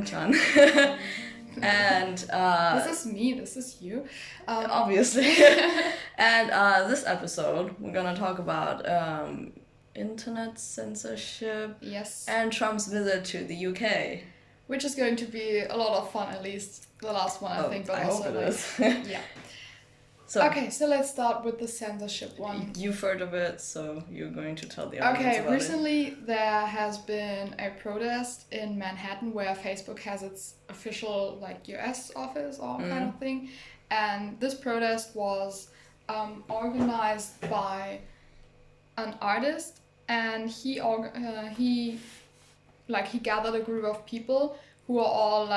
Chan. And this is me, this is you. Obviously. And this episode, we're gonna talk about internet censorship. Yes. And Trump's visit to the UK. Which is going to be a lot of fun, at least the last one, I think. But I also, hope it is. Yeah. So, okay, so let's start with the censorship one. You've heard of it, so you're going to tell the audience about Okay, recently there has been a protest in Manhattan where Facebook has its official US office or kind of thing, and this protest was organized by an artist, and he gathered a group of people who are all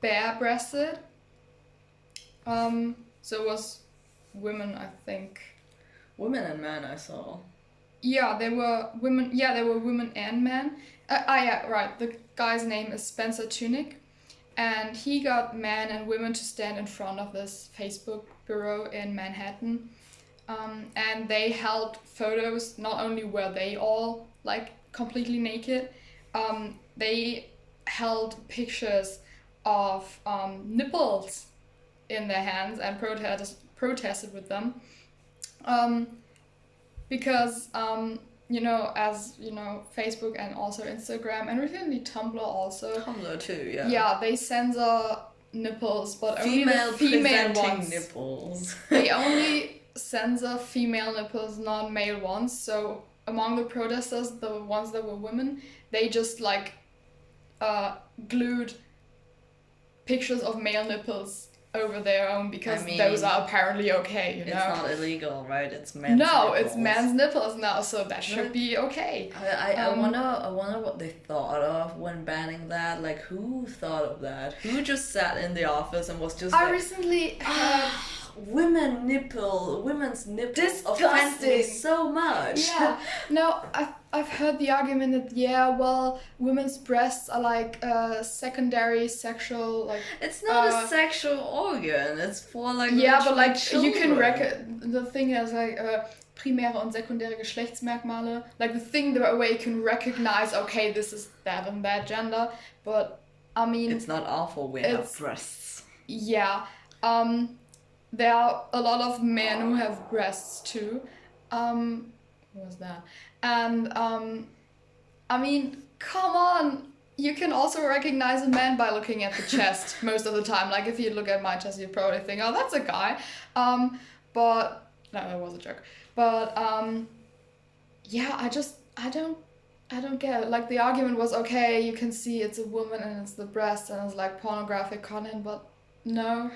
bare-breasted. So it was women, I think. Women and men, I saw. Yeah, they were women. Yeah, they were women and men. Yeah, right. The guy's name is Spencer Tunick, and he got men and women to stand in front of this Facebook bureau in Manhattan, and they held photos. Not only were they all completely naked, they held pictures of nipples in their hands and protested with them, because as Facebook and also Instagram and recently Tumblr also. Tumblr too, yeah. Yeah, they censor nipples, but only the female presenting ones. nipples. They only censor female nipples, not male ones. So among the protesters, the ones that were women, they just glued pictures of male nipples over their own because those are apparently okay, It's not illegal, right? It's men's No, nipples. it's men's nipples now, so that should be okay. I wonder what they thought of when banning that. Who thought of that? Who just sat in the office and was just recently heard women's nipples offend me so much. Yeah, no, I've heard the argument that women's breasts are secondary sexual It's not a sexual organ. It's for you can the thing is primäre und sekundäre Geschlechtsmerkmale, the thing the way you can recognize, okay, this is that and that gender, but it's not awful we have breasts. Yeah. There are a lot of men who have breasts too. What was that? And come on, you can also recognize a man by looking at the chest most of the time. If you look at my chest, you'd probably think, oh, that's a guy. But no, that was a joke. But I don't get it. The argument was, okay, you can see it's a woman and it's the breast and it's pornographic content, but no.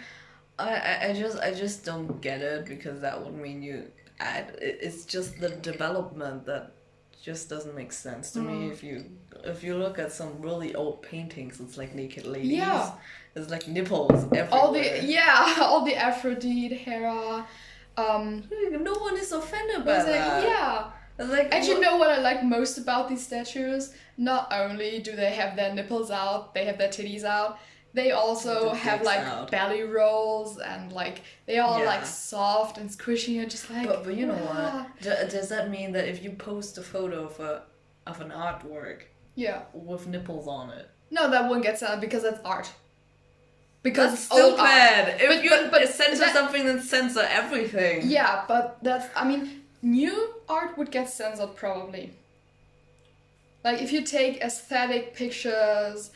I just don't get it, because that would mean it's just the development that just doesn't make sense to me. If you look at some really old paintings, it's naked ladies. Yeah. It's nipples everywhere. All the Aphrodite, Hera. No one is offended by that. Yeah. And you know what I like most about these statues? Not only do they have their nipples out, they have their titties out. They also have belly rolls and they all soft and squishy and just But you know what? Does that mean that if you post a photo of an artwork with nipples on it? No, that wouldn't get censored because that's art. Because that's stupid. If you censor something, then censor everything. Yeah, but that's new art would get censored probably. If you take aesthetic pictures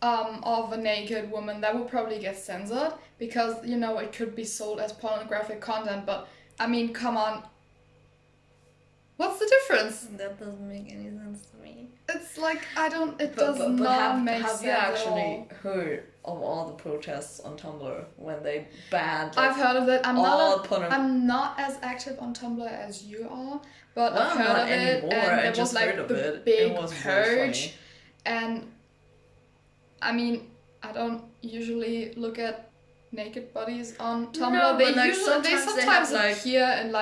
of a naked woman, that would probably get censored because it could be sold as pornographic content, but come on, what's the difference? That doesn't make any sense to me. It's it does not make sense. Have you actually heard of all the protests on Tumblr when they banned I've heard of it. I'm not as active on Tumblr as you are, but I've heard of it, and there was the big purge, and I don't usually look at naked bodies on Tumblr. No, they sometimes appear in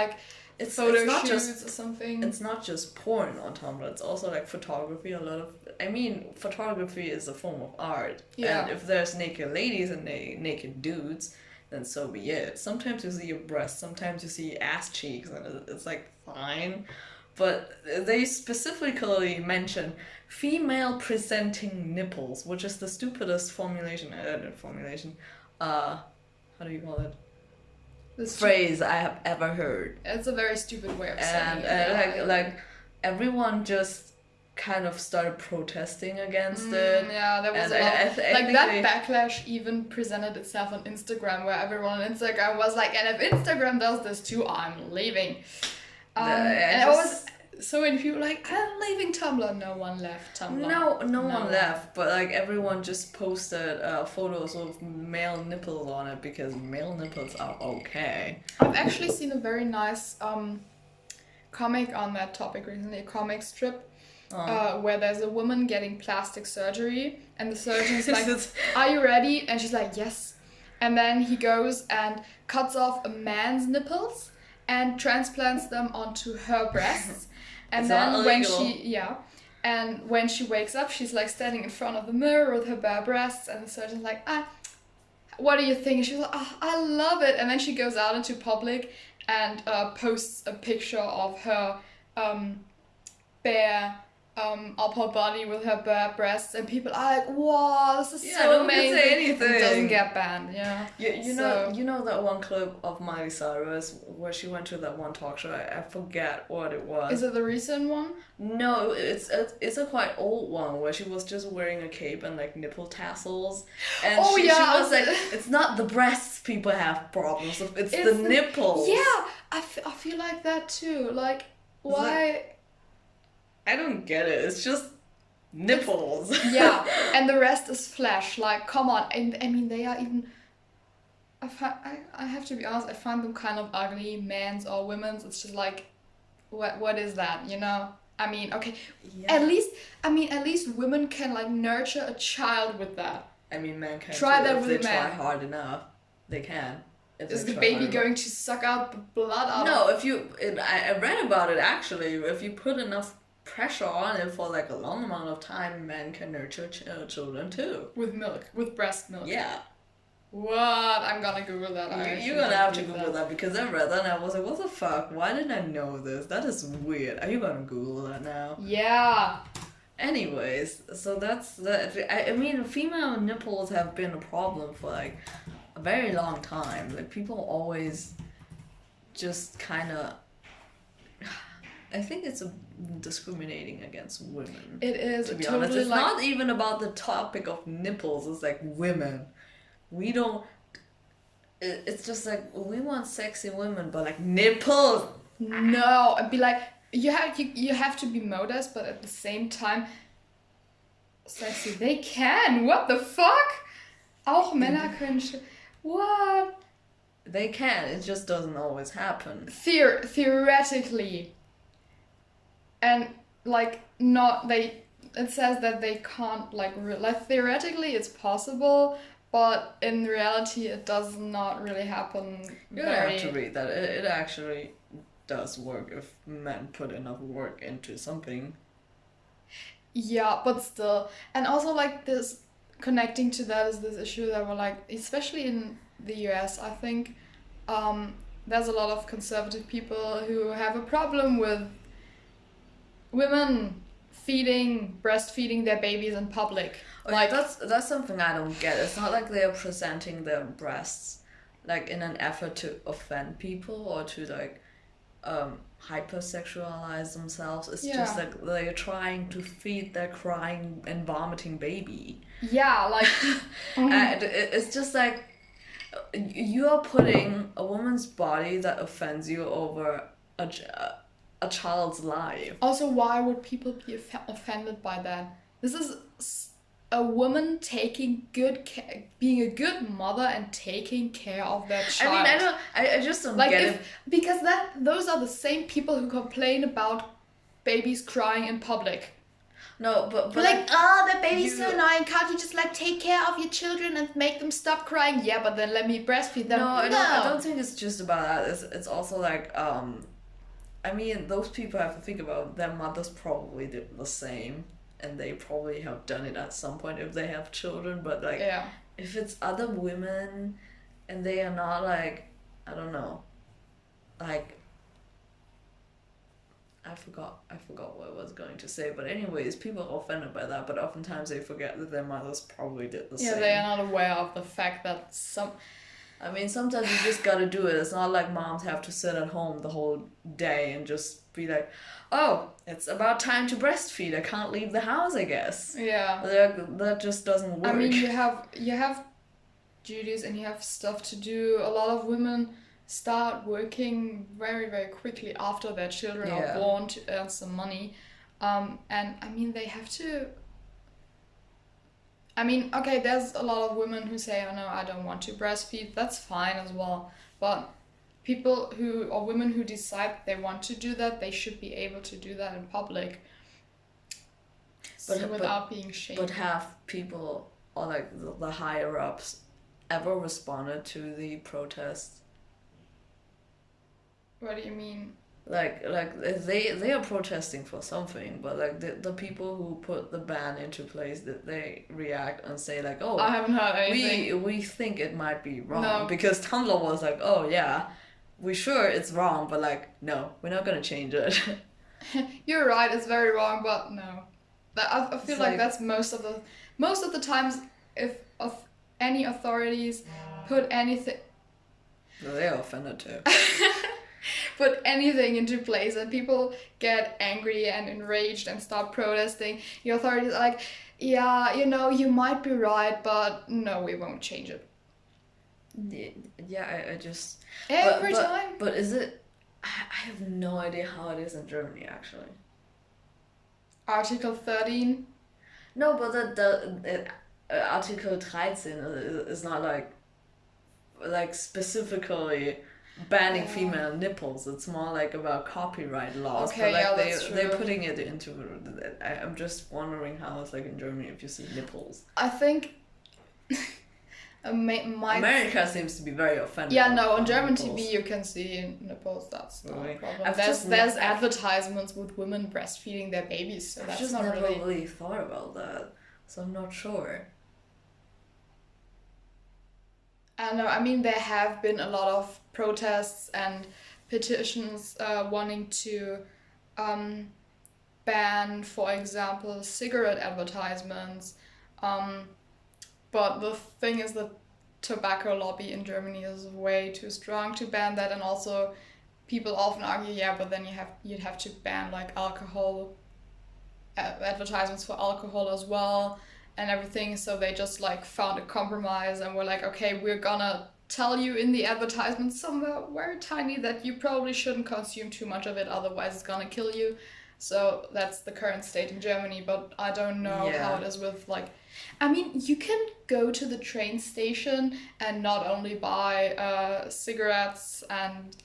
it's photo not shoots just, or something. It's not just porn on Tumblr. It's also photography. Photography is a form of art. Yeah. And if there's naked ladies and naked dudes, then so be it. Sometimes you see your breasts. Sometimes you see ass cheeks, and it's fine. but they specifically mention female presenting nipples, which is the stupidest formulation. How do you call it? This Phrase I have ever heard. It's a very stupid way of saying it. And like everyone just kind of started protesting against it. Yeah, there was a lot. That backlash even presented itself on Instagram, where everyone on Instagram was like, and if Instagram does this too, I'm leaving. And it was so many people like, I'm leaving Tumblr. No one left Tumblr. No one left, but like everyone just posted photos with male nipples on it because male nipples are okay. I've actually seen a very nice comic on that topic recently, a comic strip. Where there's a woman getting plastic surgery and the surgeon's like, are you ready? And she's like, yes. And then he goes and cuts off a man's nipples and transplants them onto her breasts. And then when she wakes up, she's like standing in front of the mirror with her bare breasts, and the surgeon's like, what do you think? And she's like, I love it. And then she goes out into public and posts a picture of her bare upper body with her bare breasts, and people are like, wow, this is so amazing. Say anything. It doesn't get banned, You know that one clip of Miley Cyrus where she went to that one talk show? I forget what it was. Is it the recent one? No, it's a quite old one where she was just wearing a cape and like nipple tassels, and she was like, it's not the breasts people have problems with, it's the nipples. Yeah, I feel like that too. Like, why? I don't get it. It's just nipples. Yeah, and the rest is flesh. Like, come on. And I mean, they are even. I have to be honest. I find them kind of ugly, men's or women's. It's just like, what is that? You know? I mean, okay. Yeah. At least women can like nurture a child with that. I mean, men can try too. that if with they men. Try hard enough, they can. Is the baby going to suck out the blood out? No, I read about it actually. If you put enough pressure on it for like a long amount of time, men can nurture children too. With breast milk. Yeah. What? I'm gonna Google that. You're gonna have to Google that because I read that and I was like, what the fuck? Why didn't I know this? That is weird. Are you gonna Google that now? Yeah. Anyways, so that's that. I mean, female nipples have been a problem for like a very long time. Like people always just kind of. I think it's discriminating against women. It is. To be honest, it's not even about the topic of nipples. It's like women. We don't. It's just like we want sexy women, but like nipples. No, I'd be like you have to be modest, but at the same time, sexy. They can. What the fuck? Auch Männer können. What? They can. It just doesn't always happen. Theoretically. And like not they. It says that they can't like theoretically it's possible, but in reality it does not really happen. You don't have to read that. It actually does work if men put enough work into something. Yeah, but still, and also like this connecting to that is this issue that we're like, especially in the US, I think, there's a lot of conservative people who have a problem with women breastfeeding their babies in public. Like that's something I don't get. It's not like they're presenting their breasts like in an effort to offend people or to like hypersexualize themselves. It's just like they're trying to feed their crying and vomiting baby. Yeah, like and it's just like you're putting a woman's body that offends you over a child's life. Also, why would people be offended by that? This is a woman taking good care, being a good mother and taking care of their child. I mean, I just don't get it. Because those are the same people who complain about babies crying in public. No, but like, oh, the baby's so annoying. Can't you just like take care of your children and make them stop crying? Yeah, but then let me breastfeed them. No, I don't think it's just about that. It's also like I mean, those people have to think about their mothers probably did the same, and they probably have done it at some point if they have children. But like, if it's other women, and they are not like, I don't know, like, forgot what I was going to say. But anyways, people are offended by that, but oftentimes they forget that their mothers probably did the same. Yeah, they are not aware of the fact that I mean, sometimes you just gotta do it. It's not like moms have to sit at home the whole day and just be like, oh, it's about time to breastfeed. I can't leave the house, I guess. Yeah. That just doesn't work. I mean, you have duties and you have stuff to do. A lot of women start working very, very quickly after their children are born to earn some money. And I mean, they have to... I mean, okay, there's a lot of women who say, oh no, I don't want to breastfeed. That's fine as well. But women who decide they want to do that, they should be able to do that in public. Without being shamed. But have people, or like the higher ups, ever responded to the protest? What do you mean? Like they are protesting for something, but like the people who put the ban into place, that they react and say like, oh, I haven't heard anything. We think it might be wrong, because Tumblr was like, oh yeah, we sure it's wrong, but like no, we're not gonna change it. You're right, it's very wrong, but no. I feel like that's most of the times, if any authorities put anything. They are offended too. Put anything into place and people get angry and enraged and start protesting, the authorities are like, yeah, you might be right, but no, we won't change it. Yeah, I just... Every time. But is it... I have no idea how it is in Germany, actually. Article 13? No, but the Article 13 is not like specifically banning female nipples. It's more like about copyright laws. Okay, but like that's true. they're putting it into... I'm just wondering how it's like in Germany if you see nipples. I think... America seems to be very offended. Yeah, no, on German nipples. TV you can see nipples, that's not a problem. There's advertisements with women breastfeeding their babies, so that's not really... I've just never really thought about that, so I'm not sure. I don't know, I mean, there have been a lot of protests and petitions wanting to ban, for example, cigarette advertisements. But the thing is, the tobacco lobby in Germany is way too strong to ban that, and also people often argue, yeah, but then you'd have to ban like alcohol advertisements for alcohol as well and everything. So they just like found a compromise and were like, okay, we're gonna tell you in the advertisement somewhere very tiny that you probably shouldn't consume too much of it, otherwise it's gonna kill you. So that's the current state in Germany, but I don't know how it is with like... I mean, you can go to the train station and not only buy cigarettes and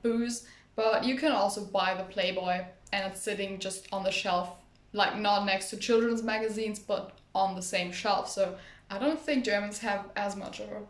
booze, but you can also buy the Playboy and it's sitting just on the shelf, like not next to children's magazines, but on the same shelf. So I don't think Germans have as much of a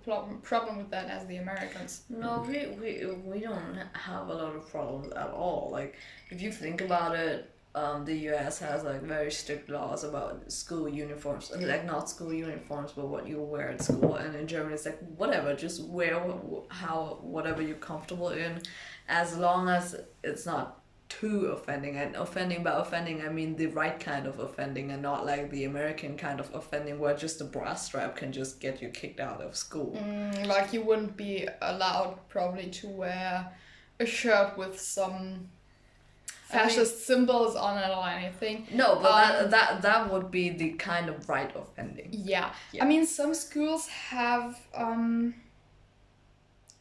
problem with that as the Americans. No, we don't have a lot of problems at all. Like, if you think about it, the US has like very strict laws about school uniforms, like not school uniforms, but what you wear at school. And in Germany, it's like whatever, just wear whatever you're comfortable in, as long as it's not too offending. And offending, by offending I mean the right kind of offending, and not like the American kind of offending where just a bra strap can just get you kicked out of school. Like you wouldn't be allowed probably to wear a shirt with some fascist symbols on it or anything. No, but that would be the kind of right offending. Yeah. I mean, some schools have in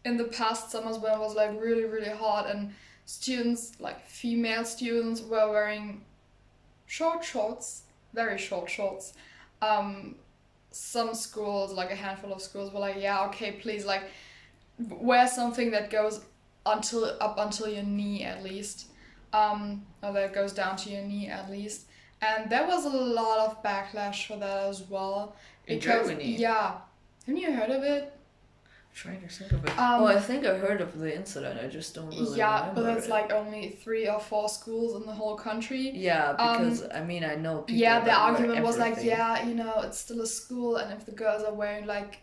the past summers when it was like really, really hot and students, like female students, were wearing short shorts, very short shorts. Some schools, like a handful of schools, were like, yeah, okay, please, like, wear something that goes up until your knee at least. Or that goes down to your knee at least. And there was a lot of backlash for that as well. In Germany? Yeah. Haven't you heard of it? I'm trying to think of it. I think I heard of the incident, I just don't really remember but it's like only 3 or 4 schools in the whole country. Yeah, because I mean, I know people. Yeah, the argument was like, yeah, it's still a school, and if the girls are wearing like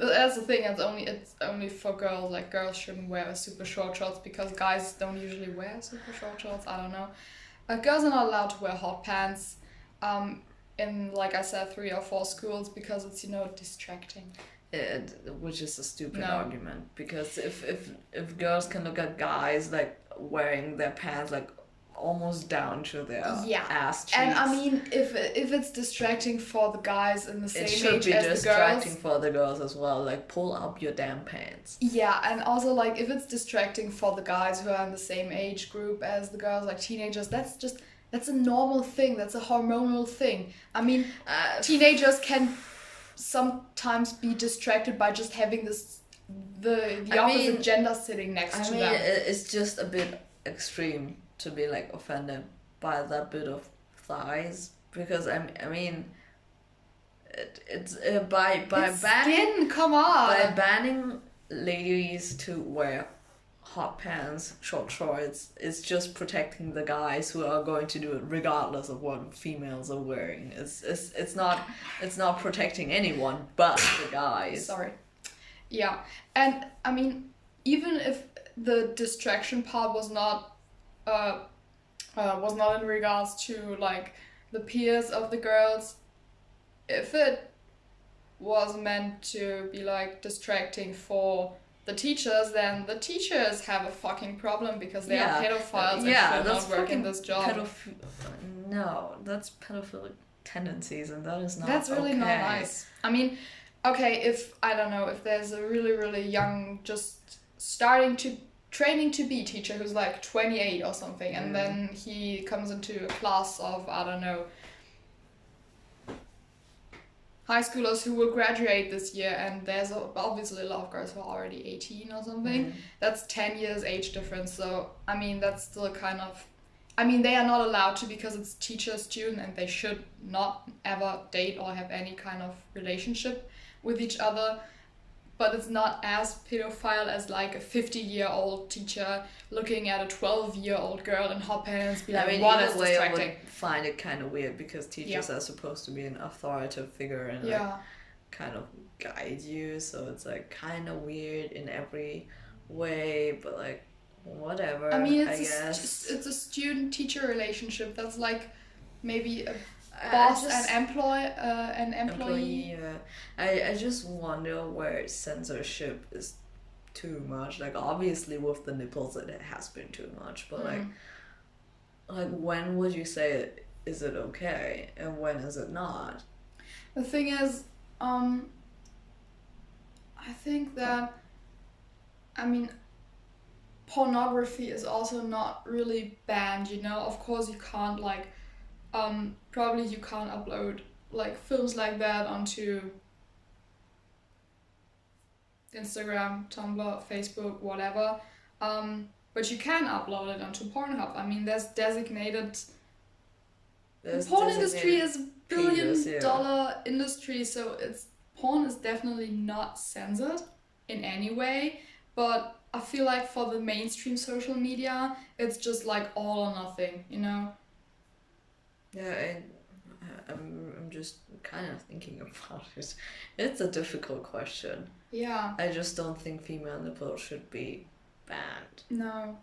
But that's the thing. It's only for girls. Like girls shouldn't wear super short shorts because guys don't usually wear super short shorts. I don't know. Girls are not allowed to wear hot pants. In like I said, 3 or 4 schools because it's distracting. Which is a stupid argument, because if girls can look at guys like wearing their pants like almost down to their ass cheeks, and I mean if it's distracting for the guys in the same age as the girls, it should be distracting for the girls as well. Like, pull up your damn pants. Yeah, and also like if it's distracting for the guys who are in the same age group as the girls, like teenagers, that's a normal thing. That's a hormonal thing. I mean, teenagers can sometimes be distracted by just having the opposite gender sitting next to them. It's just a bit extreme to be like offended by that bit of thighs, because it's by banning skin, come on, by banning ladies to wear hot pants, short shorts, it's just protecting the guys who are going to do it regardless of what females are wearing. It's not protecting anyone but the guys. Sorry. Yeah, and I mean, even if the distraction part was not in regards to like the peers of the girls, if it was meant to be like distracting for the teachers, then the teachers have a fucking problem because they are pedophiles and should not work in this job. No, that's pedophilic tendencies, and that is not That's really not nice. I mean, okay, if, I don't know, if there's a really, really young, just training to be teacher who's like 28 or something, and then he comes into a class of, I don't know, high schoolers who will graduate this year, and there's obviously a lot of girls who are already 18 or something. That's 10 years age difference, so I mean that's still kind of, I mean they are not allowed to because it's teacher-student, and they should not ever date or have any kind of relationship with each other, but it's not as pedophile as like a 50-year-old teacher looking at a 12-year-old girl in hot pants, be like, what is distracting? I would find it kind of weird because teachers are supposed to be an authoritative figure and like kind of guide you, so it's like kind of weird in every way, but like whatever. I mean, it's a student-teacher relationship. That's like maybe a boss and employee. I just wonder where censorship is too much. Like obviously with the nipples it has been too much, but like when would you say is it okay and when is it not? The thing is, I think that, I mean, pornography is also not really banned, you know? Of course you can't like, probably you can't upload like films like that onto Instagram, Tumblr, Facebook, whatever. But you can upload it onto Pornhub. I mean, there's designated... The porn industry is a billion-dollar industry, so porn is definitely not censored in any way, but I feel like for the mainstream social media, it's just like all or nothing, you know? Yeah, I'm just kind of thinking about it. It's a difficult question. Yeah. I just don't think female nipples should be banned. No.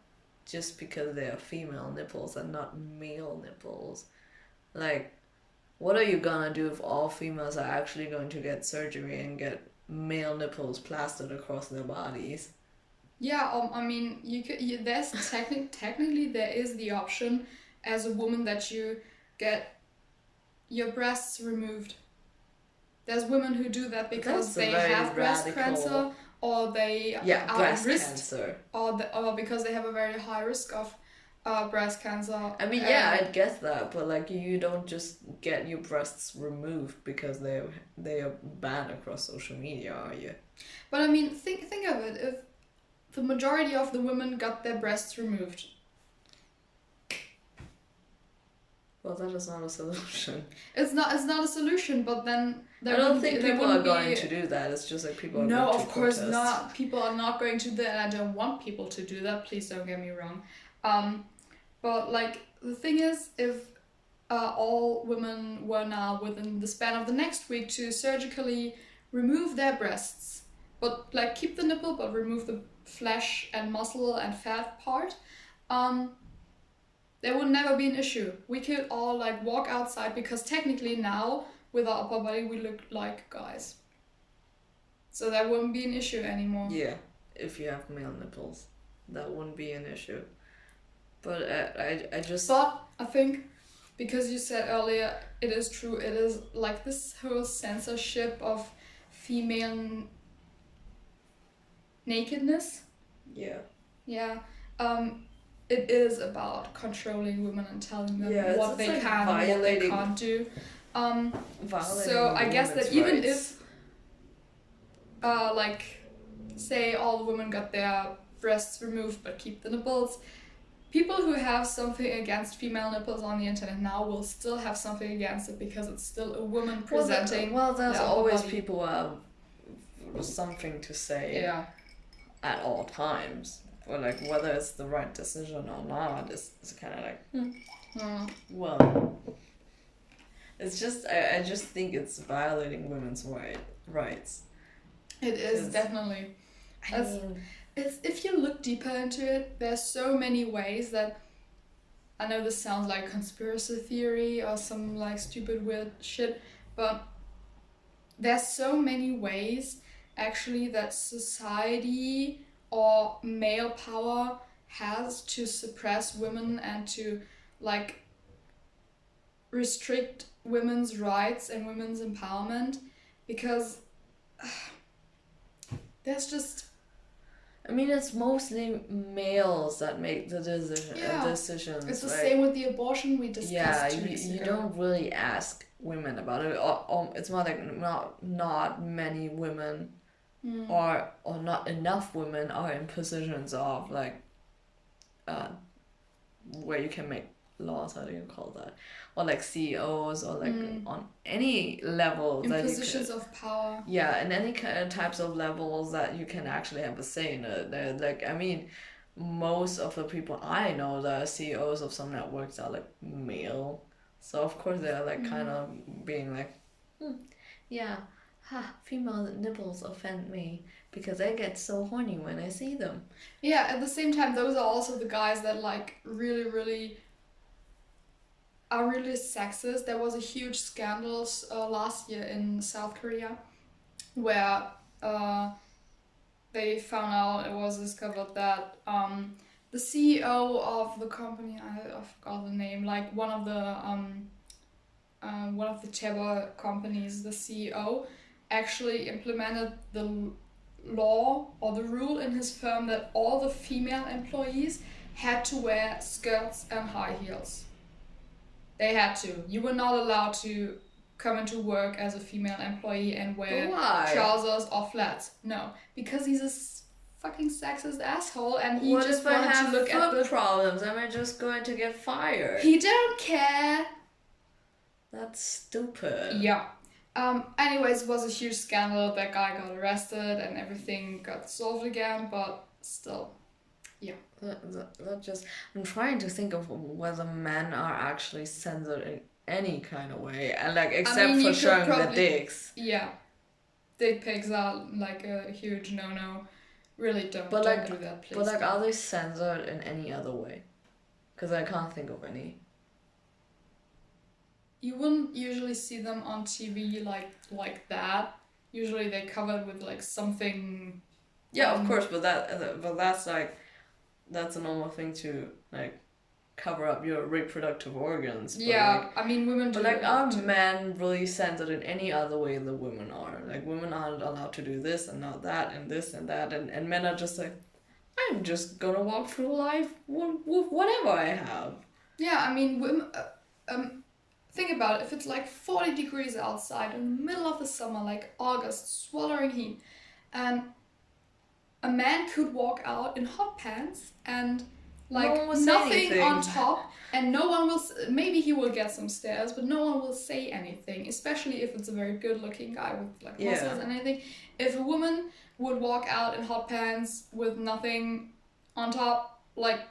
Just because they are female nipples and not male nipples. Like, what are you gonna do if all females are actually going to get surgery and get male nipples plastered across their bodies? Yeah, I mean, there's technically there is the option as a woman that you get your breasts removed. There's women who do that because they have breast cancer, or they are at risk, cancer, or because they have a very high risk of breast cancer. I mean, yeah, I get that, but like you don't just get your breasts removed because they are banned across social media, are you? But I mean, think of it. If the majority of the women got their breasts removed, well, that is not a solution. It's not a solution, but then I don't think people are going to do that. It's just like people are going to protest. No, of course not. People are not going to do that, and I don't want people to do that. Please don't get me wrong. But like the thing is, if all women were now within the span of the next week to surgically remove their breasts, but like keep the nipple, but remove the flesh and muscle and fat part, there would never be an issue. We could all like walk outside, because technically now with our upper body we look like guys. So that wouldn't be an issue anymore. Yeah, if you have male nipples, that wouldn't be an issue. But I just... But I think, because you said earlier, it is true, it is like this whole censorship of female nakedness. Yeah. Yeah. It is about controlling women and telling them what they like can and what they can't do. So I guess that even if, like, say all the women got their breasts removed but keep the nipples, people who have something against female nipples on the internet now will still have something against it, because it's still a woman presenting. Well, there's always body. people who have something to say at all times. Or like whether it's the right decision or not is kind of like, well, it's just I just think it's violating women's rights. It is definitely. I mean, it's, if you look deeper into it, there's so many ways that, I know this sounds like conspiracy theory or some like stupid weird shit, but there's so many ways actually that society or male power has to suppress women and to like restrict women's rights and women's empowerment, because there's just... I mean, it's mostly males that make the decisions. It's the right? same with the abortion we discussed 2 weeks you ago. don't really ask women about it. Or it's more like not many women or not enough women are in positions of like where you can make laws, how do you call that, or like CEOs or like on any level in that positions of power. Yeah, in any kind of types of levels that you can actually have a say in it. Like, I mean, most of the people I know that are CEOs of some networks are like male, so of course they're like kind of being like, female nipples offend me because I get so horny when I see them. Yeah, at the same time, those are also the guys that like really are really sexist. There was a huge scandal last year in South Korea where they found out, it was discovered that the CEO of the company, I forgot the name, like one of the chaebol companies, the CEO actually implemented the law or the rule in his firm that all the female employees had to wear skirts and high heels. They had to. You were not allowed to come into work as a female employee and wear trousers or flats. No, because he's a fucking sexist asshole, and he just wanted to look at the problems. Am I just going to get fired? He don't care. That's stupid. Yeah. Anyways, it was a huge scandal. That guy got arrested and everything got solved again, but still, yeah. That just... I'm trying to think of whether men are actually censored in any kind of way, and like except for showing the dicks. Yeah, dick pics are like a huge no-no. Really don't do that, please. But like, are they censored in any other way? Because I can't think of any. You wouldn't usually see them on TV like that. Usually they covered with like something. Yeah, of course, but that's like, that's a normal thing to like cover up your reproductive organs. But yeah, like, I mean women do. But like, are men really censored in any other way than women are? Like, women aren't allowed to do this and not that and this and that, and men are just like, I'm just gonna walk through life with whatever I have. Yeah, I mean women. Think about it, if it's like 40 degrees outside in the middle of the summer, like August, sweltering heat, and a man could walk out in hot pants and like nothing on top, and no one will, maybe he will get some stares, but no one will say anything, especially if it's a very good looking guy with like muscles and anything. If a woman would walk out in hot pants with nothing on top, like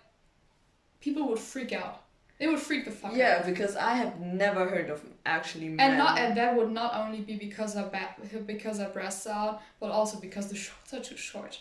people would freak out. It would freak the fuck out. Yeah, because I have never heard of actually men. And that would not only be because their breasts are out, but also because the shorts are too short.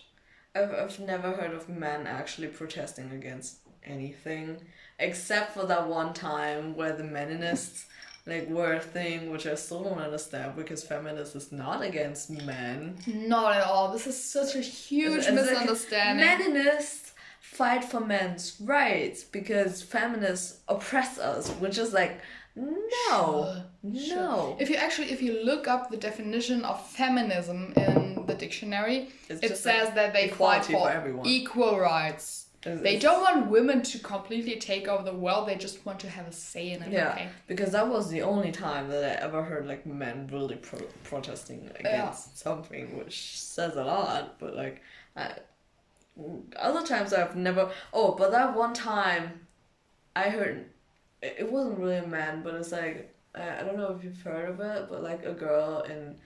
I've never heard of men actually protesting against anything, except for that one time where the meninists like were a thing, which I still don't understand because feminists is not against men. Not at all. This is such a huge It's misunderstanding. Like, feminists fight for men's rights because feminists oppress us, which is like, no. Sure. If you look up the definition of feminism in the dictionary, it says that they fight for everyone. Equal rights. They don't want women to completely take over the world. They just want to have a say in it. Yeah, okay? Because that was the only time that I ever heard like men really protesting against something, which says a lot. But like, other times I've never. Oh, but that one time, I heard. It wasn't really a man, but it's like I don't know if you've heard of it, but like a girl in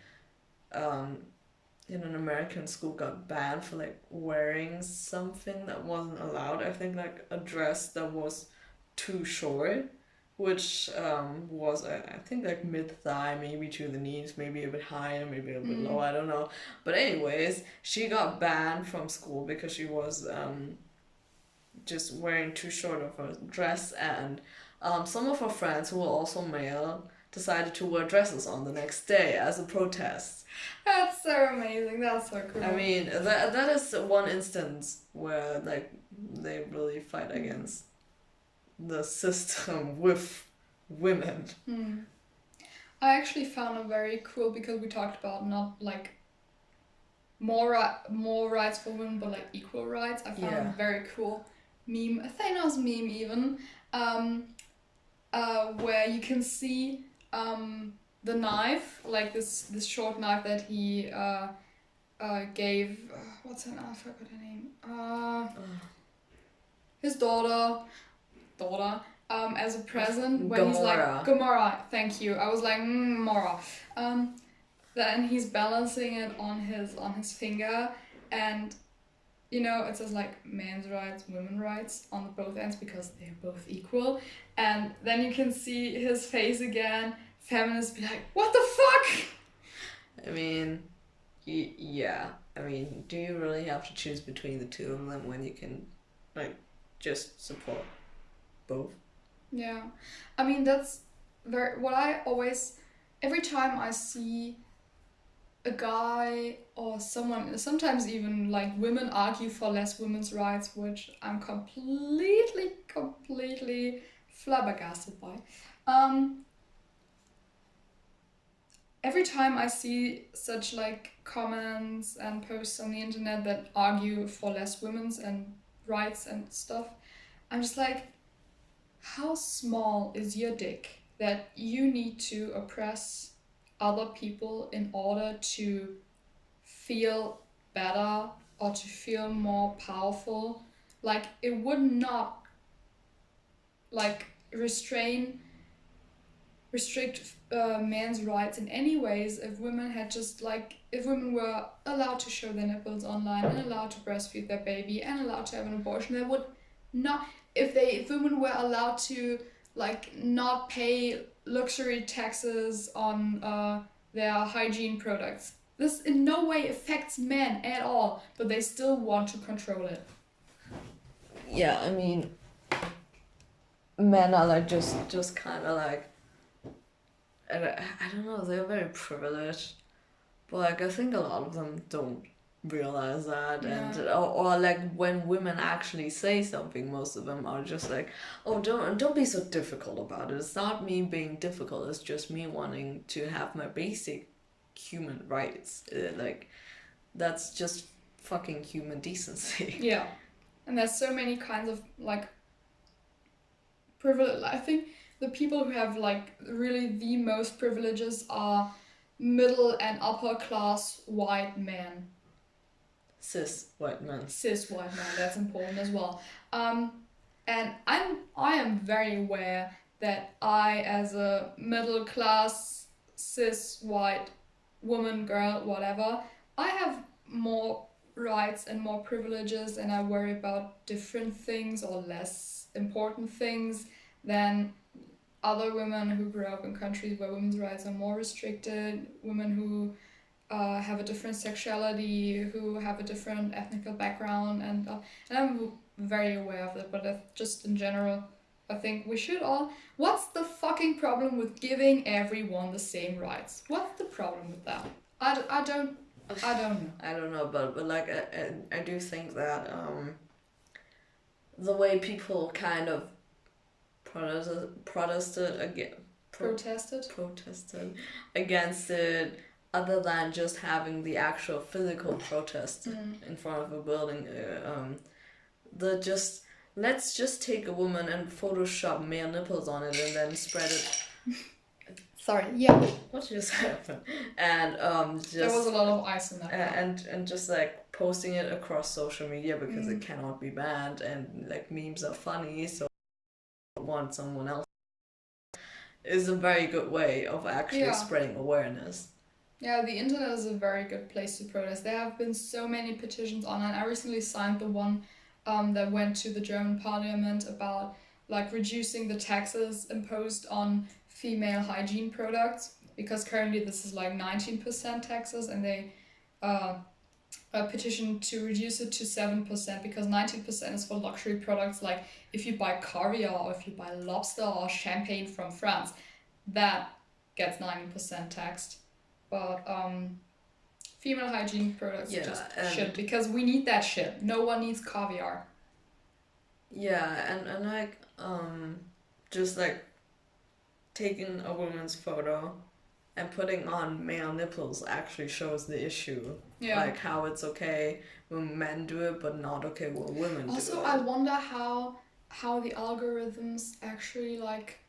an American school got banned for like wearing something that wasn't allowed. I think like a dress that was too short, which was I think like mid-thigh, maybe to the knees, maybe a bit higher, maybe a bit low, I don't know. But anyways, she got banned from school because she was just wearing too short of a dress, and some of her friends who were also male decided to wear dresses on the next day as a protest. That's so amazing. That's so cool. I mean, that is one instance where like they really fight against the system with women. I actually found it very cool because we talked about not like more rights for women, but like equal rights. I found a very cool meme, a Thanos meme even, where you can see the knife, like this short knife that he gave, what's her name? I forgot her name. His daughter, as a present when he's like Gamora. Thank you. I was like Mora. Then he's balancing it on his finger, and you know it says like men's rights, women's rights on the both ends because they're both equal. And then you can see his face again. Feminists be like, what the fuck? I mean, yeah. I mean, do you really have to choose between the two of them when you can, like, just support both? Yeah. I mean, that's what I always, every time I see a guy or someone, sometimes even like women argue for less women's rights, which I'm completely flabbergasted by. Every time I see such like comments and posts on the internet that argue for less women's and rights and stuff, I'm just like, how small is your dick that you need to oppress other people in order to feel better or to feel more powerful? Like, it would not like restrict men's rights in any ways if women had just like, if women were allowed to show their nipples online and allowed to breastfeed their baby and allowed to have an abortion. They would not, if women were allowed to like not pay luxury taxes on their hygiene products. This in no way affects men at all, but they still want to control it. Yeah, I mean, men are like just kind of like, I don't know, they're very privileged, but like I think a lot of them don't realize that. And or like when women actually say something, most of them are just like, oh, don't be so difficult about it. It's not me being difficult, it's just me wanting to have my basic human rights. Like, that's just fucking human decency. Yeah, and there's so many kinds of like privilege. I think the people who have like really the most privileges are middle and upper class white men. Cis white men, that's important as well. And I am very aware that I, as a middle class cis white woman, girl, whatever, I have more rights and more privileges, and I worry about different things or less important things than other women who grew up in countries where women's rights are more restricted, women who have a different sexuality, who have a different ethnical background, and I'm very aware of that, but just in general, I think we should all... What's the fucking problem with giving everyone the same rights? What's the problem with that? I don't know. I don't know, but like I do think that the way people kind of protested against it, other than just having the actual physical protest in front of a building, let's just take a woman and Photoshop male nipples on it and then spread it. Sorry, yeah. What just happened? And just there was a lot of ice in that. And just like posting it across social media because it cannot be banned, and like memes are funny, so want someone else is a very good way of actually spreading awareness. Yeah, the internet is a very good place to protest. There have been so many petitions online. I recently signed the one that went to the German parliament about like reducing the taxes imposed on female hygiene products, because currently this is like 19% taxes, and they petitioned to reduce it to 7%, because 19% is for luxury products, like if you buy caviar or if you buy lobster or champagne from France, that gets 90% taxed. But female hygiene products just shit, because we need that shit. No one needs caviar. Yeah, and like just like taking a woman's photo and putting on male nipples actually shows the issue. Yeah. Like how it's okay when men do it, but not okay when women do it. Also, I wonder how the algorithms actually like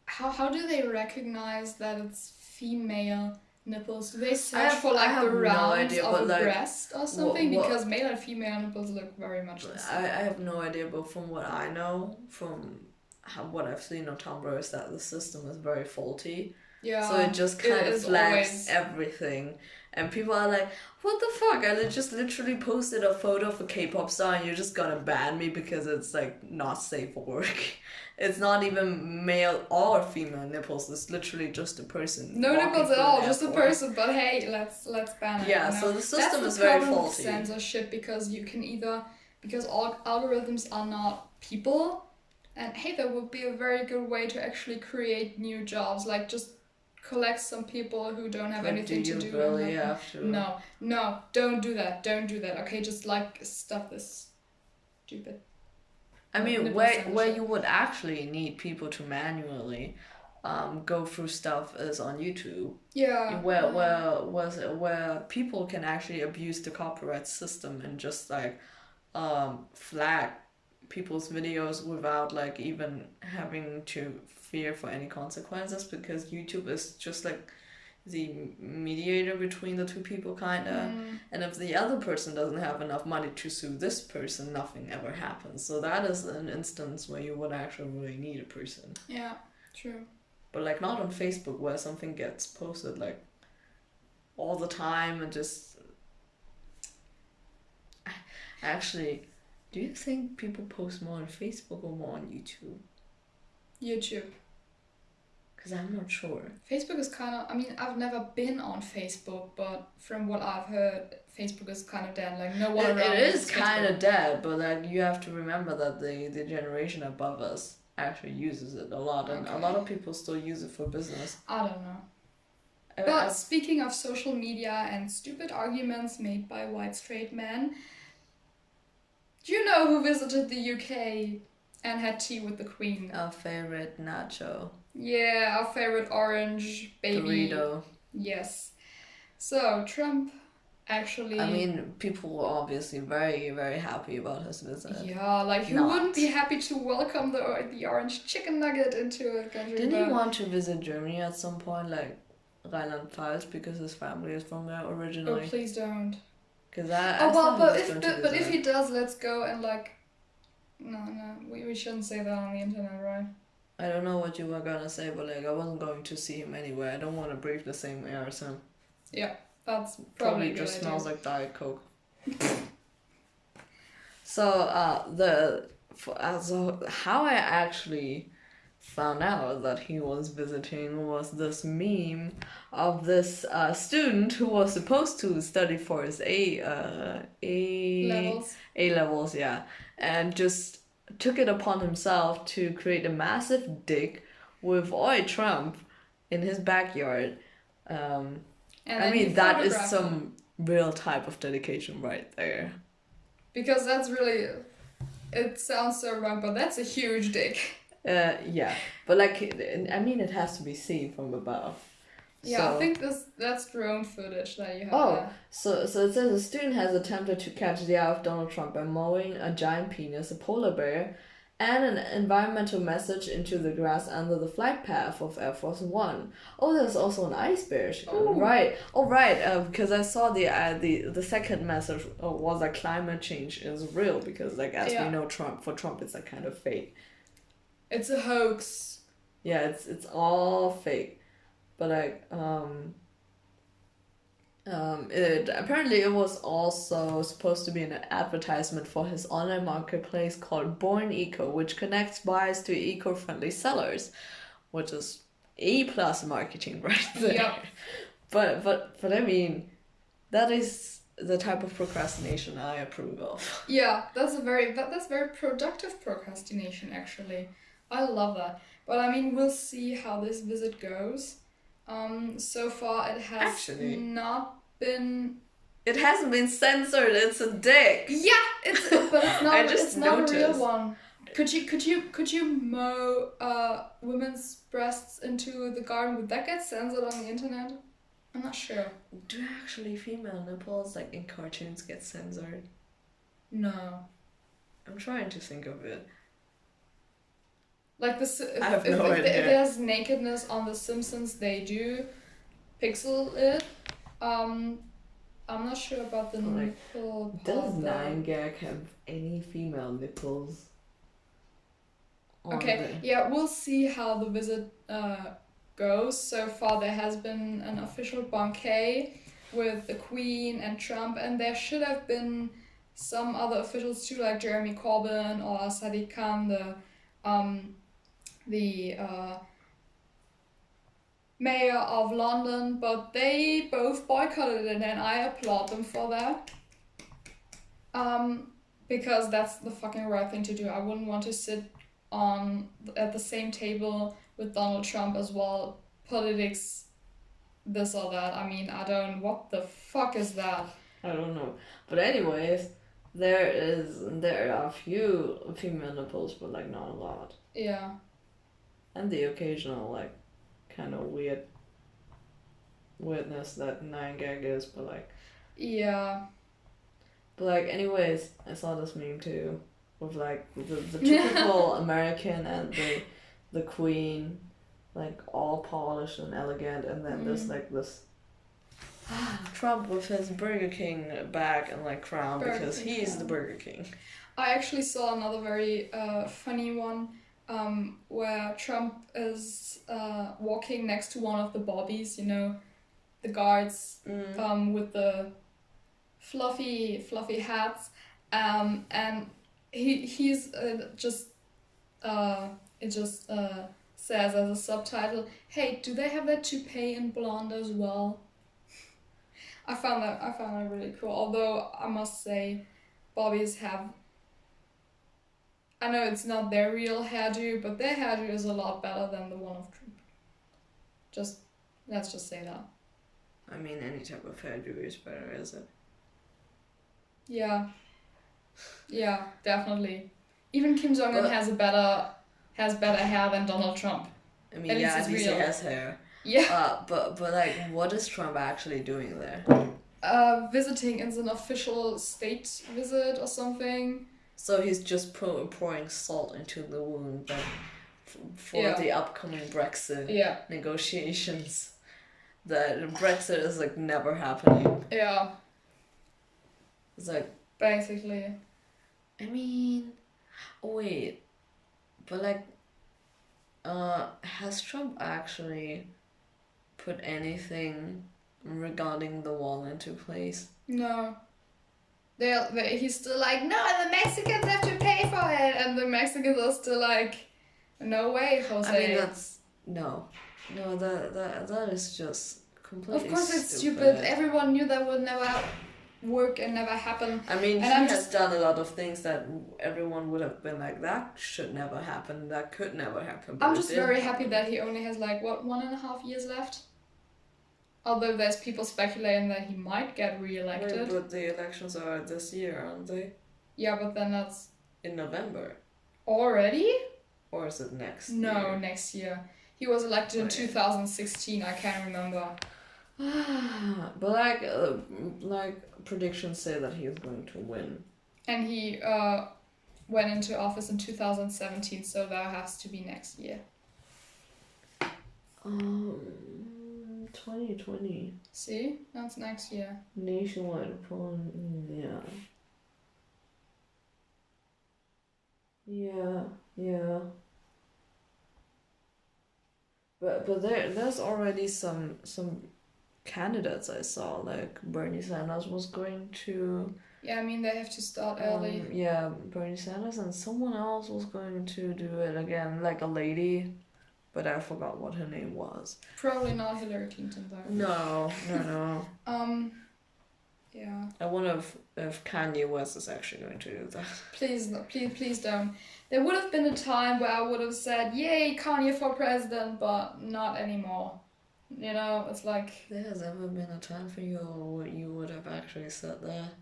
how do they recognize that it's female nipples? Do they search for like the rounds of a breast or something? Because male and female nipples look very much the same. I have no idea, but from what I know, from what I've seen on Tumblr, is that the system is very faulty. Yeah. So it just kind of flags everything. And people are like, what the fuck? I just literally posted a photo of a K-pop star and you're just gonna ban me because it's like not safe for work. It's not even male or female nipples. It's literally just a person. No nipples at all, just a person. But hey, let's ban it. Yeah, so the system is very faulty. That's the problem with censorship, because you can because all algorithms are not people, and hey, that would be a very good way to actually create new jobs. Like just collect some people who don't have anything to do. Really have to? No, don't do that. Okay, just like stop this stupid. I mean, where you would actually need people to manually go through stuff is on YouTube. Yeah. Where people can actually abuse the copyright system and just like flag people's videos without like even having to fear for any consequences, because YouTube is just like the mediator between the two people kinda, and if the other person doesn't have enough money to sue this person, nothing ever happens. So that is an instance where you would actually really need a person. Yeah, true. But like not on Facebook, where something gets posted like all the time and just... Actually, do you think people post more on Facebook or more on YouTube? YouTube. Because I'm not sure. Facebook is kind of... I mean, I've never been on Facebook, but from what I've heard, Facebook is kind of dead. Like, no one around it is kind of dead, but like you have to remember that the generation above us actually uses it a lot, and a lot of people still use it for business. I don't know. But speaking of social media and stupid arguments made by white straight men, do you know who visited the UK and had tea with the Queen? Our favorite Nacho. Yeah, our favorite orange baby. Dorito. Yes. So, Trump actually... I mean, people were obviously very, very happy about his visit. Yeah, like who wouldn't be happy to welcome the orange chicken nugget into a country? Didn't he want to visit Germany at some point, like Rheinland-Pfalz, because his family is from there originally? Oh, please don't. Because but if he does, let's go and like... No, we shouldn't say that on the internet, right? I don't know what you were gonna say, but like I wasn't going to see him anyway. I don't want to breathe the same air as him. Yeah, that's probably just smells like Diet Coke. So the so how I actually found out that he was visiting was this meme of this student who was supposed to study for his Levels. A levels, yeah, and just took it upon himself to create a massive dick with Oi Trump in his backyard. And I then he mean, that is photographed some him. real type of dedication right there. Because that's really, it sounds so wrong, but that's a huge dick. Yeah, but like, I mean, it has to be seen from above. Yeah, So, I think that's drone footage that you have oh, there. so it says a student has attempted to catch the eye of Donald Trump by mowing a giant penis, a polar bear, and an environmental message into the grass under the flight path of Air Force One. Oh, there's also an iceberg. Ooh. Right. Oh, right. Because I saw the second message was that climate change is real because, like, as we know, for Trump, it's like kind of fake. It's a hoax. Yeah, it's all fake. But like it was also supposed to be an advertisement for his online marketplace called Born Eco, which connects buyers to eco-friendly sellers, which is A+ marketing right there. Yep. But I mean, that is the type of procrastination I approve of. Yeah, that's very productive procrastination actually. I love that. But I mean, we'll see how this visit goes. So far it has Actually, not been. It hasn't been censored. It's a dick. Yeah, but it's not. It's not noticed. a real one. Could you mow women's breasts into the garden? Would that get censored on the internet? I'm not sure. Do actually female nipples like in cartoons get censored? No. I'm trying to think of it. Like if there's nakedness on the Simpsons, they do pixel it. I'm not sure about the nipple. Does 9gag have any female nipples? Okay, yeah, we'll see how the visit goes. So far, there has been an official banquet with the Queen and Trump, and there should have been some other officials too, like Jeremy Corbyn or Sadiq Khan, the mayor of London, but they both boycotted it, and I applaud them for that. Because that's the fucking right thing to do. I wouldn't want to sit at the same table with Donald Trump as well. Politics, this or that. I mean, what the fuck is that? I don't know. But anyways, there are a few female nipples, but like not a lot. Yeah. And the occasional like kind of weirdness that 9gag is, but like. Yeah. But like, anyways, I saw this meme too, with like the typical American and the Queen, like all polished and elegant, and then there's like this Trump with his Burger King bag and like crown because he's the Burger King. I actually saw another very funny one. Where Trump is walking next to one of the bobbies, you know, the guards with the fluffy hats, and he's it just says as a subtitle, "Hey, do they have that toupee in blonde as well?" I found that really cool. Although I must say, bobbies have. I know it's not their real hairdo, but their hairdo is a lot better than the one of Trump. Let's just say that. I mean, any type of hairdo is better, is it? Yeah. Yeah, definitely. Even Kim Jong-un has better hair than Donald Trump. I mean, yeah, at least he has hair. Yeah. But like, what is Trump actually doing there? Visiting. It's an official state visit or something. So he's just pouring salt into the wound for the upcoming Brexit negotiations. That Brexit is like never happening. Yeah. It's like basically. I mean, wait, but like, has Trump actually put anything regarding the wall into place? No. he's still like, no, the Mexicans have to pay for it, and the Mexicans are still like, no way, Jose. I mean, that's no, that is just completely. Of course, it's stupid. Everyone knew that would never work and never happen. I mean, he has done a lot of things that everyone would have been like, that should never happen, that could never happen. I'm just very happy that he only has like 1.5 years left. Although there's people speculating that he might get re-elected. But the elections are this year, aren't they? Yeah, but then that's... in November. Already? Or is it next year? No, next year. He was elected in 2016, I can't remember. But like predictions say that he is going to win. And he went into office in 2017, so that has to be next year. 2020. See? That's next year. Nationwide yeah. Yeah. But there's already some candidates I saw, like Bernie Sanders was going to... Yeah, I mean, they have to start early. Yeah, Bernie Sanders, and someone else was going to do it again, like a lady, but I forgot what her name was. Probably not Hillary Clinton, though. No. Yeah. I wonder if Kanye West is actually going to do that. Please don't. There would have been a time where I would have said, yay, Kanye for president, but not anymore. You know, it's like... There has ever been a time for you or you would have actually said that?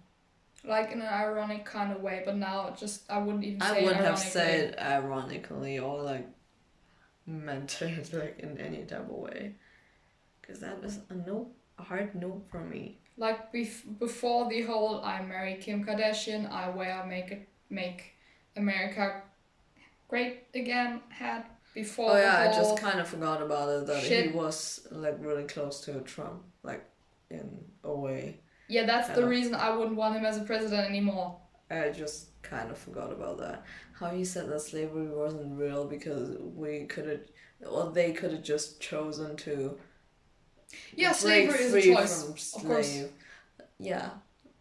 Like in an ironic kind of way, but now I wouldn't even say I wouldn't have ironically. said ironically or like meant it like in any type of way. Because that is a hard no for me. Like before the whole I marry Kim Kardashian, I wear make America great again had before. Oh yeah, the I whole just kind of forgot about it that shit. he was like really close to Trump, like in a way. Yeah, that's the reason I wouldn't want him as a president anymore. I just kind of forgot about that. How he said that slavery wasn't real because they could have just chosen to. Yeah, slavery is a choice, from of course. Yeah,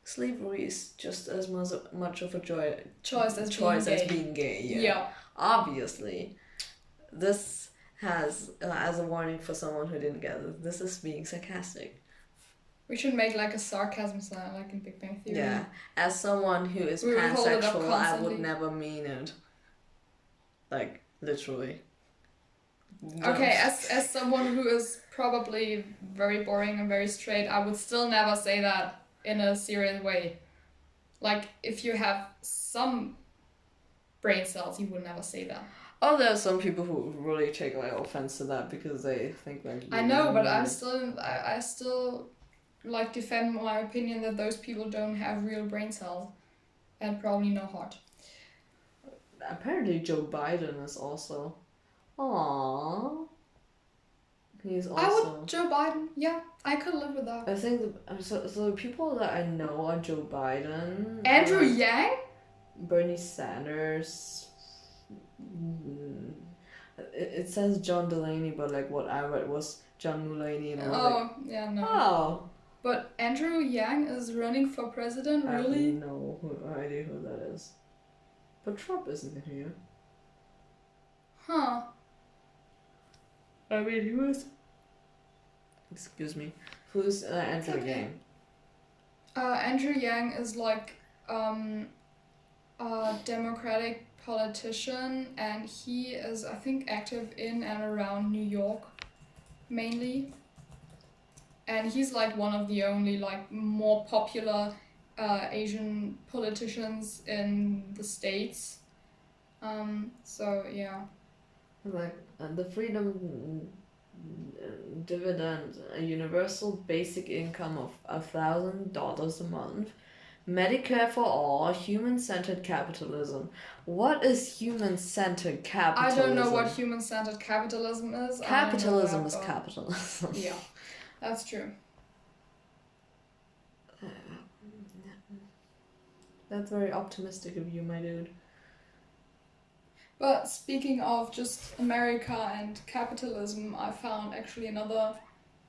slavery is just as much of a choice as being gay. Yeah. Obviously, this has as a warning for someone who didn't get it. This is being sarcastic. We should make like a sarcasm sign, like in Big Bang Theory. Yeah, as someone who is pansexual, I would never mean it. Like literally. No. Okay, as someone who is probably very boring and very straight, I would still never say that in a serious way. Like, if you have some brain cells, you would never say that. Oh, there are some people who really take like offense to that because they think like... I know, but I still like defend my opinion that those people don't have real brain cells and probably no heart. Apparently Joe Biden is also... Aww. He's also... I would... Joe Biden, yeah, I could live with that. I think so the people that I know are Joe Biden... Andrew Yang? Bernie Sanders... It says John Delaney, but like what I read was John Mulaney and all that. Yeah, no. Oh. But Andrew Yang is running for president, really? I have no idea who that is. But Trump isn't here. Huh. I mean, he was... Excuse me. Who's Andrew Yang? Andrew Yang is like a Democratic politician, and he is, I think, active in and around New York, mainly. And he's like one of the only like more popular Asian politicians in the States. So yeah. Like the freedom dividend, a universal basic income of $1,000 a month, Medicare for all, human-centered capitalism. What is human-centered capitalism? I don't know what human-centered capitalism is. Capitalism is capitalism. Yeah, that's true. That's very optimistic of you, my dude. But speaking of just America and capitalism, I found actually another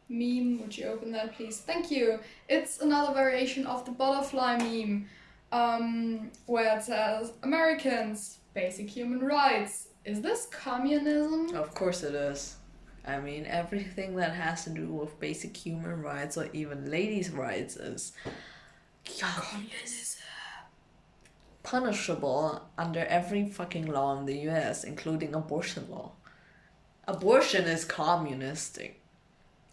meme. Would you open that, please? Thank you. It's another variation of the butterfly meme. where it says, Americans, basic human rights. Is this communism? Of course it is. I mean, everything that has to do with basic human rights or even ladies' rights is communism. Punishable under every fucking law in the US, including abortion law. Abortion is communistic.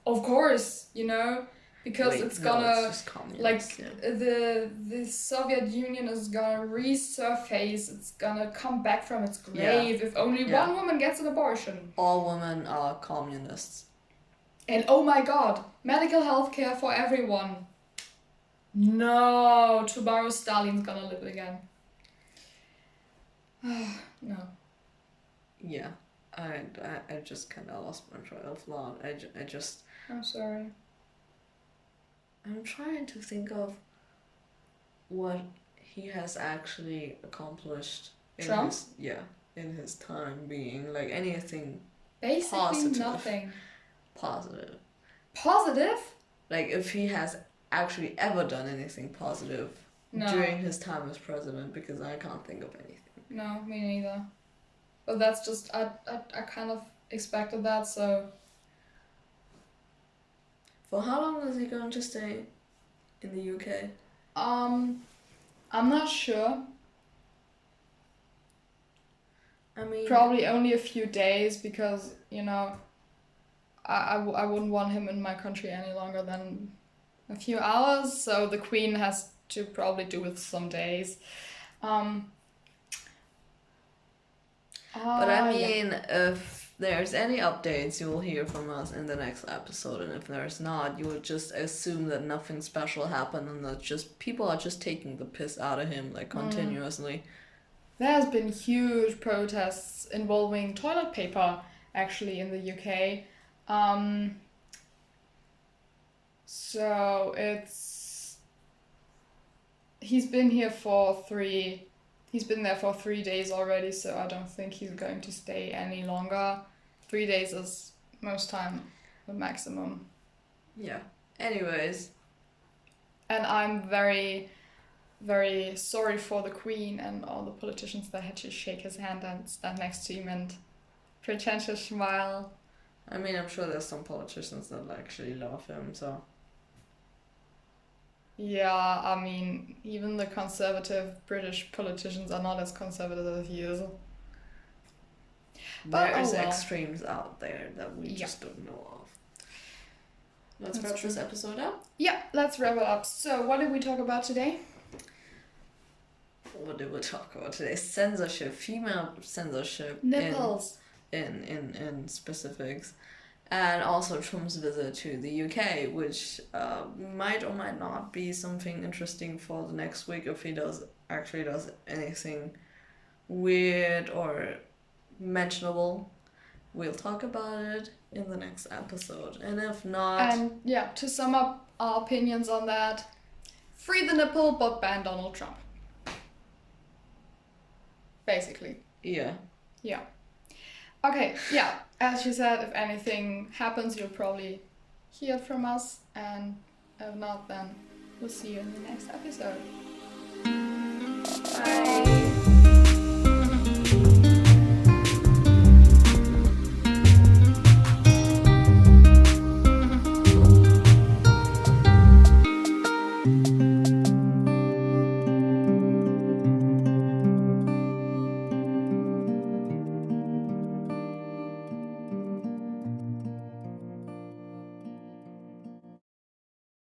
Of course, you know, because Wait, it's no, gonna, it's just communist, like, yeah. the Soviet Union is gonna resurface, it's gonna come back from its grave if only one woman gets an abortion. All women are communists. And oh my god, medical health care for everyone. No, tomorrow Stalin's gonna live again. No. Yeah, I just kind of lost my train of thought. I just... I'm sorry. I'm trying to think of what he has actually accomplished in Trump? in his time being, like, anything Basically positive. nothing. Positive. Positive? Like, if he has actually ever done anything positive during his time as president, because I can't think of anything. No, me neither. But that's just, I kind of expected that, so... For how long is he going to stay in the UK? I'm not sure. I mean... Probably only a few days, because, you know, I wouldn't want him in my country any longer than a few hours, so the Queen has to probably do with some days. But I mean, if there's any updates, you will hear from us in the next episode, and if there's not, you would just assume that nothing special happened and that just people are just taking the piss out of him, like, continuously. There has been huge protests involving toilet paper, actually, in the UK. So it's... He's been there for 3 days already, so I don't think he's going to stay any longer. 3 days is most time the maximum. Yeah. Anyways. And I'm very, very sorry for the Queen and all the politicians that had to shake his hand and stand next to him and pretend to smile. I mean, I'm sure there's some politicians that actually love him, so... Yeah, I mean, even the conservative British politicians are not as conservative as he is. But There's extremes out there that we just don't know of. Let's wrap this episode up. Yeah, let's wrap it up. So, what did we talk about today? What did we talk about today? Censorship, female censorship. Nipples. In specifics. And also Trump's visit to the UK, which might or might not be something interesting for the next week if he does anything weird or mentionable. We'll talk about it in the next episode. And if not... And yeah, to sum up our opinions on that, free the nipple but ban Donald Trump. Basically. Yeah. Yeah. Okay, yeah. As you said, if anything happens, you'll probably hear from us. And if not, then we'll see you in the next episode.